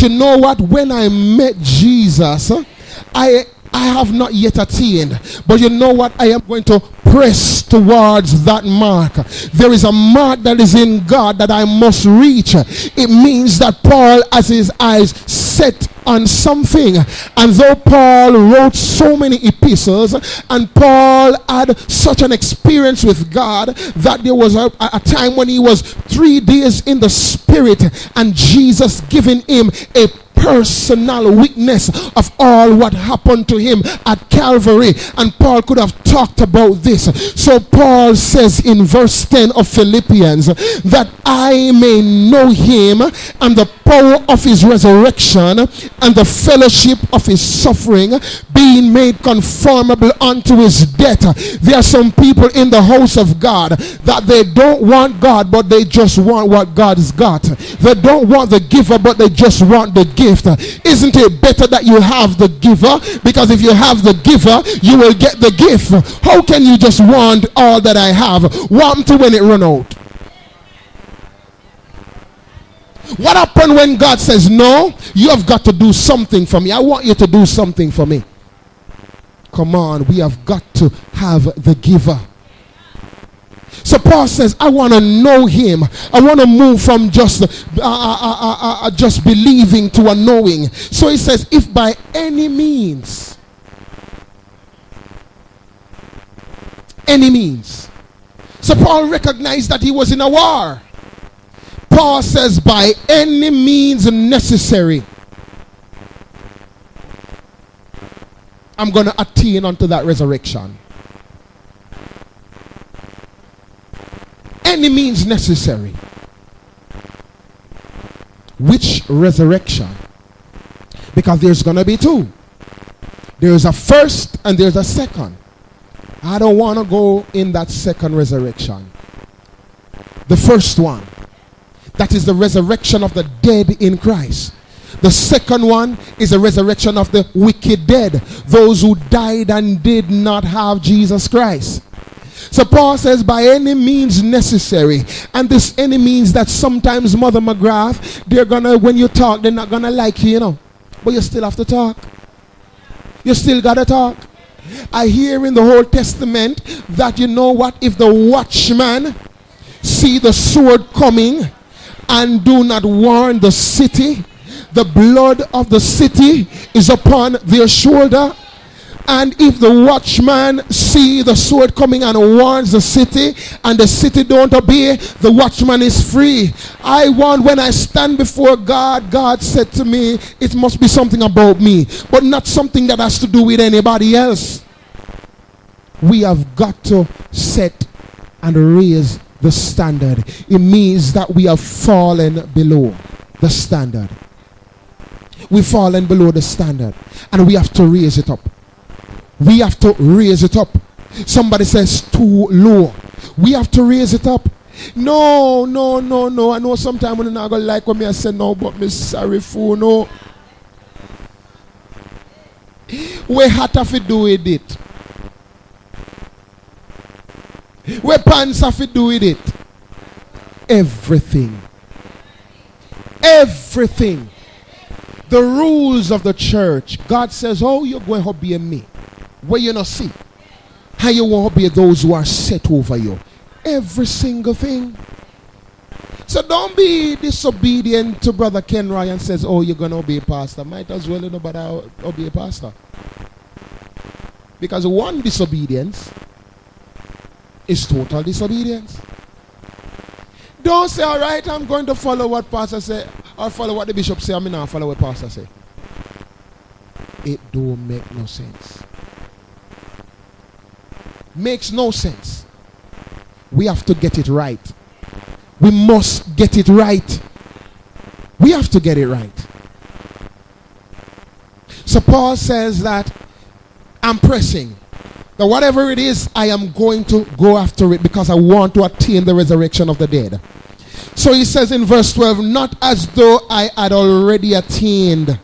You know what? When I met Jesus, I have not yet attained. But you know what? I am going to press towards that mark. There is a mark that is in God that I must reach. It means that Paul has his eyes set on something. And though Paul wrote so many epistles, and Paul had such an experience with God, that there was a time when he was 3 days in the Spirit, and Jesus giving him a personal witness of all what happened to him at Calvary, and Paul could have talked about this. So Paul says in verse 10 of Philippians, that I may know him and the power of his resurrection and the fellowship of his suffering, being made conformable unto his death. There are some people in the house of God that they don't want God, but they just want what God's got. They don't want the giver, but they just want the gift. Isn't it better that you have the giver? Because if you have the giver, you will get the gift. How can you just want all that I have? What happened to when it run out? What happened when God says, no, you have got to do something for me. I want you to do something for me. Come on, we have got to have the giver. So Paul says, I want to know him. I want to move from just believing to a knowing. So he says, if by any means. So Paul recognized that he was in a war. Paul says, by any means necessary, I'm going to attain unto that resurrection. Any means necessary. Which resurrection? Because there's going to be two. There's a first and there's a second. I don't want to go in that second resurrection. The first one, that is the resurrection of the dead in Christ. The second one is a resurrection of the wicked dead, those who died and did not have Jesus Christ. So Paul says, by any means necessary. And this any means that sometimes, Mother McGrath, they're gonna, when you talk, they're not gonna like you, you know. But you still have to talk. You still gotta talk. I hear in the Old Testament that, you know what, if the watchman see the sword coming and do not warn the city, the blood of the city is upon their shoulder. And if the watchman see the sword coming and warns the city, and the city don't obey, the watchman is free. I want, when I stand before God, God said to me, it must be something about me, but not something that has to do with anybody else. We have got to set and raise the standard. It means that we have fallen below the standard. We've fallen below the standard, and we have to raise it up. We have to raise it up. Somebody says too low. We have to raise it up. No. I know sometimes when you're not going to like what me I say no, but me sorry for no. We have to do with it. We pants have to do with it. Everything. The rules of the church. God says, oh, you're going to obey me. Where you not see. How you won't obey those who are set over you. Every single thing. So don't be disobedient to Brother Kenroy and says, oh, you're going to obey pastor. Might as well nobody obey pastor. Because one disobedience is total disobedience. Don't say, all right, I'm going to follow what pastor say, or follow what the bishop say. I'm not follow what pastor say. It don't make no sense. Makes no sense. We have to get it right. We must get it right. We have to get it right. So Paul says that I'm pressing. That whatever it is, I am going to go after it because I want to attain the resurrection of the dead. So he says in verse 12, not as though I had already attained,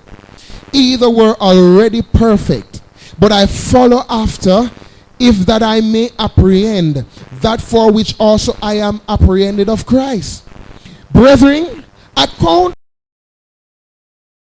either were already perfect, but I follow after, if that I may apprehend that for which also I am apprehended of Christ. Brethren, I count